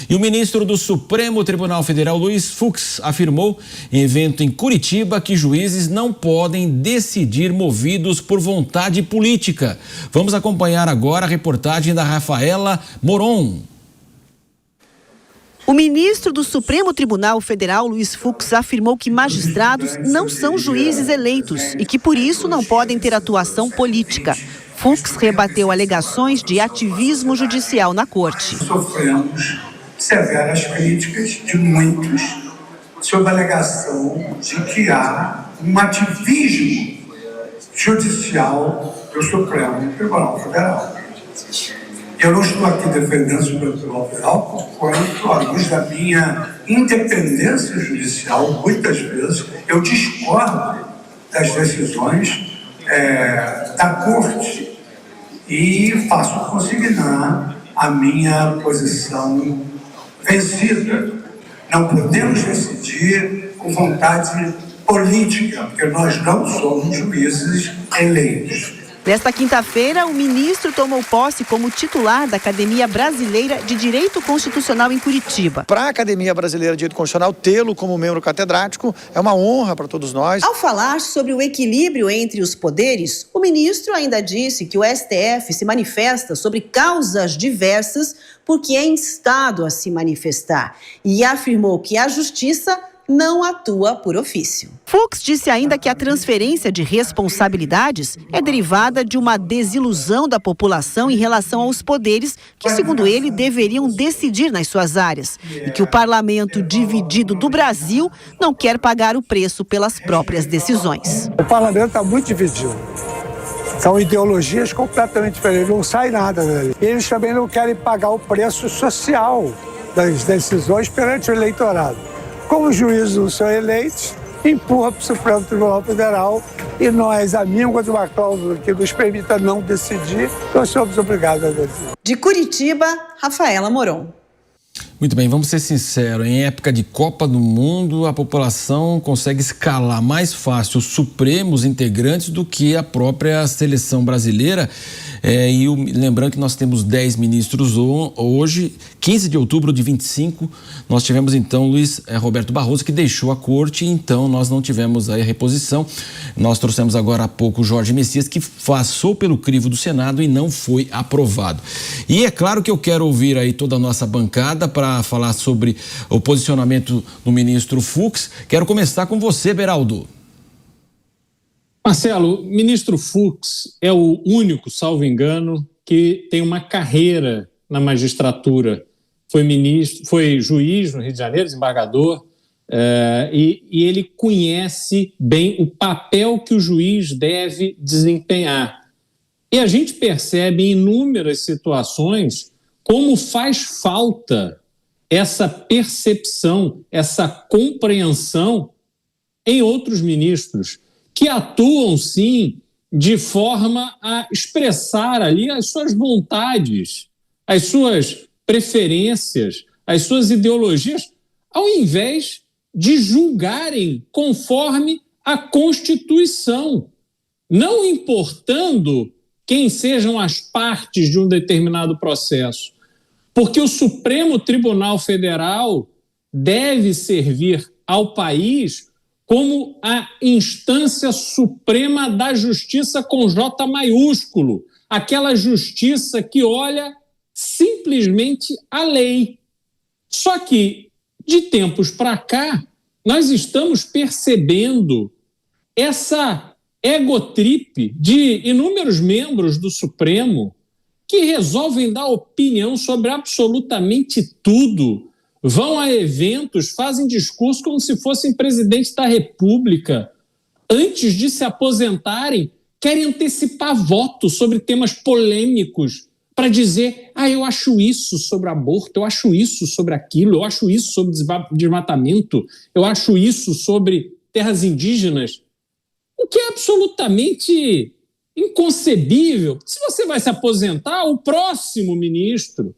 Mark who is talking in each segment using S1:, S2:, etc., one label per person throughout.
S1: E o ministro do Supremo Tribunal Federal, Luiz Fux, afirmou em evento em Curitiba que juízes não podem decidir movidos por vontade política. Vamos acompanhar agora a reportagem da Rafaela Moron.
S2: O ministro do Supremo Tribunal Federal, Luiz Fux, afirmou que magistrados não são juízes eleitos e que, por isso, não podem ter atuação política. Fux rebateu alegações de ativismo judicial na corte.
S3: Sofremos severas críticas de muitos sob a alegação de que há um ativismo judicial do Supremo Tribunal Federal. Eu não estou aqui defendendo o Supremo Tribunal Federal, porquanto, à luz da minha independência judicial, muitas vezes eu discordo das decisões da Corte e faço consignar a minha posição vencida. Não podemos decidir com vontade política, porque nós não somos juízes eleitos.
S2: Nesta quinta-feira, o ministro tomou posse como titular da Academia Brasileira de Direito Constitucional em Curitiba.
S4: Para a Academia Brasileira de Direito Constitucional, tê-lo como membro catedrático é uma honra para todos nós.
S2: Ao falar sobre o equilíbrio entre os poderes, o ministro ainda disse que o STF se manifesta sobre causas diversas porque é instado a se manifestar e afirmou que a Justiça não atua por ofício. Fux disse ainda que a transferência de responsabilidades é derivada de uma desilusão da população em relação aos poderes que, segundo ele, deveriam decidir nas suas áreas e que o parlamento dividido do Brasil não quer pagar o preço pelas próprias decisões.
S5: O parlamento está muito dividido. São ideologias completamente diferentes, não sai nada dele. Eles também não querem pagar o preço social das decisões perante o eleitorado. Como os juízes não são eleitos, empurra para o Supremo Tribunal Federal e nós, a míngua de uma cláusula que nos permita não decidir, nós somos obrigados a decidir.
S2: De Curitiba, Rafaela Moron.
S1: Muito bem, vamos ser sinceros, em época de Copa do Mundo, a população consegue escalar mais fácil os supremos integrantes do que a própria seleção brasileira. Lembrando que nós temos 10 ministros hoje, 15 de outubro de 25, nós tivemos então Luiz Roberto Barroso, que deixou a corte, então nós não tivemos aí a reposição. Nós trouxemos agora há pouco o Jorge Messias, que passou pelo crivo do Senado e não foi aprovado. E é claro que eu quero ouvir aí toda a nossa bancada para falar sobre o posicionamento do ministro Fux. Quero começar com você, Beraldo.
S6: Marcelo, o ministro Fux é o único, salvo engano, que tem uma carreira na magistratura. Foi juiz no Rio de Janeiro, desembargador, e ele conhece bem o papel que o juiz deve desempenhar. E a gente percebe em inúmeras situações como faz falta essa percepção, essa compreensão em outros ministros, que atuam, sim, de forma a expressar ali as suas vontades, as suas preferências, as suas ideologias, ao invés de julgarem conforme a Constituição, não importando quem sejam as partes de um determinado processo. Porque o Supremo Tribunal Federal deve servir ao país como a instância suprema da justiça com J maiúsculo, aquela justiça que olha simplesmente a lei. Só que, de tempos para cá, nós estamos percebendo essa egotrip de inúmeros membros do Supremo que resolvem dar opinião sobre absolutamente tudo, vão a eventos, fazem discurso como se fossem presidentes da República. Antes de se aposentarem, querem antecipar votos sobre temas polêmicos para dizer, eu acho isso sobre aborto, eu acho isso sobre aquilo, eu acho isso sobre desmatamento, eu acho isso sobre terras indígenas. O que é absolutamente inconcebível. Se você vai se aposentar, o próximo ministro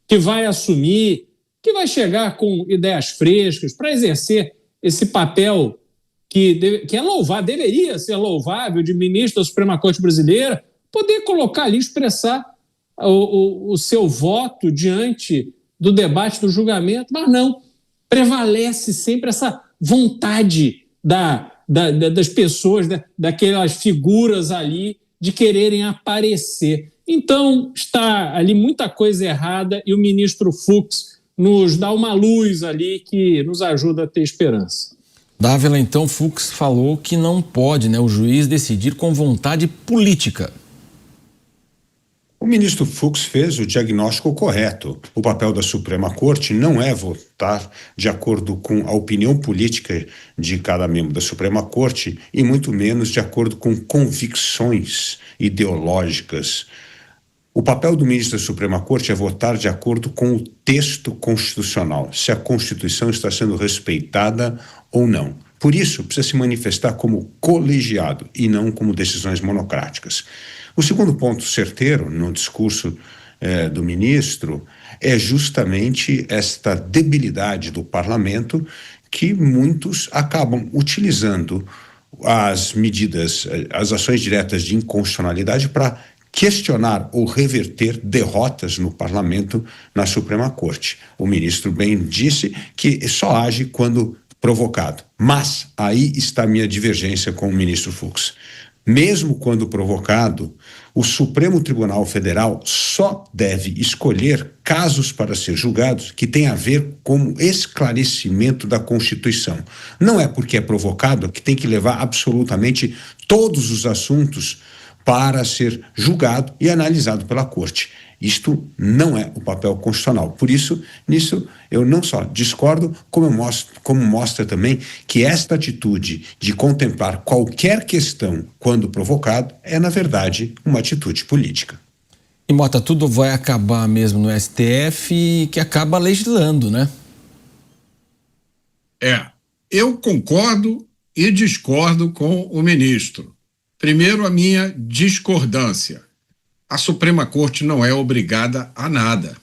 S6: que vai assumir, que vai chegar com ideias frescas para exercer esse papel que é louvável, deveria ser louvável, de ministro da Suprema Corte Brasileira, poder colocar ali, expressar o seu voto diante do debate, do julgamento, mas não. Prevalece sempre essa vontade das pessoas, daquelas figuras ali, de quererem aparecer. Então, está ali muita coisa errada e o ministro Fux nos dá uma luz ali que nos ajuda a ter esperança.
S1: Dávila, então, Fux falou que não pode, o juiz decidir com vontade política.
S7: O ministro Fux fez o diagnóstico correto. O papel da Suprema Corte não é votar de acordo com a opinião política de cada membro da Suprema Corte e muito menos de acordo com convicções ideológicas. O papel do ministro da Suprema Corte é votar de acordo com o texto constitucional, se a Constituição está sendo respeitada ou não. Por isso, precisa se manifestar como colegiado e não como decisões monocráticas. O segundo ponto certeiro no discurso do ministro é justamente esta debilidade do parlamento que muitos acabam utilizando as medidas, as ações diretas de inconstitucionalidade para questionar ou reverter derrotas no parlamento na Suprema Corte. O ministro bem disse que só age quando provocado. Mas aí está a minha divergência com o ministro Fux. Mesmo quando provocado, o Supremo Tribunal Federal só deve escolher casos para ser julgados que têm a ver com esclarecimento da Constituição. Não é porque é provocado que tem que levar absolutamente todos os assuntos para ser julgado e analisado pela Corte. Isto não é o papel constitucional. Por isso, nisso eu não só discordo, como mostra também que esta atitude de contemplar qualquer questão quando provocado é, na verdade, uma atitude política.
S1: E, Mota, tudo vai acabar mesmo no STF, que acaba legislando, né?
S8: Eu concordo e discordo com o ministro. Primeiro, a minha discordância. A Suprema Corte não é obrigada a nada.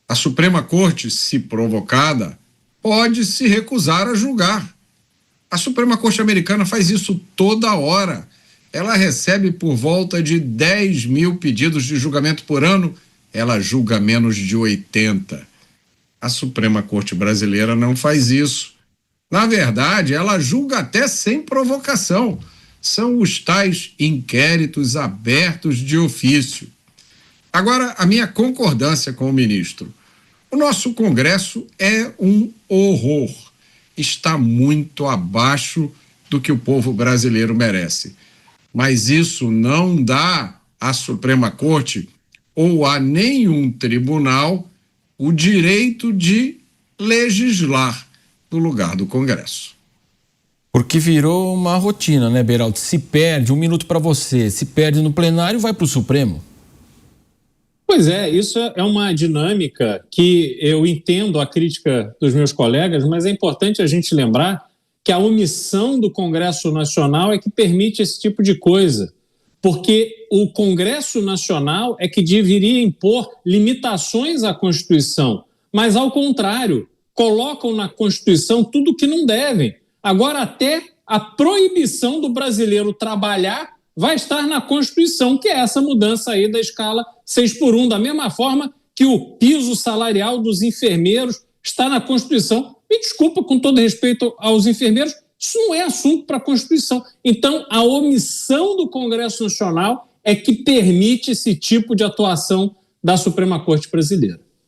S8: A Suprema Corte, se provocada, pode se recusar a julgar. A Suprema Corte americana faz isso toda hora. Ela recebe por volta de 10 mil pedidos de julgamento por ano. Ela julga menos de 80. A Suprema Corte brasileira não faz isso. Na verdade, ela julga até sem provocação. São os tais inquéritos abertos de ofício. Agora, a minha concordância com o ministro. O nosso Congresso é um horror. Está muito abaixo do que o povo brasileiro merece. Mas isso não dá à Suprema Corte ou a nenhum tribunal o direito de legislar no lugar do Congresso.
S1: Porque virou uma rotina, né, Beraldo? Se perde, 1 minuto para você, se perde no plenário, vai para o Supremo.
S6: Pois é, isso é uma dinâmica que eu entendo a crítica dos meus colegas, mas é importante a gente lembrar que a omissão do Congresso Nacional é que permite esse tipo de coisa. Porque o Congresso Nacional é que deveria impor limitações à Constituição, mas, ao contrário, colocam na Constituição tudo o que não devem. Agora, até a proibição do brasileiro trabalhar vai estar na Constituição, que é essa mudança aí da escala 6x1, da mesma forma que o piso salarial dos enfermeiros está na Constituição. Me desculpa, com todo respeito aos enfermeiros, isso não é assunto para a Constituição. Então, a omissão do Congresso Nacional é que permite esse tipo de atuação da Suprema Corte brasileira.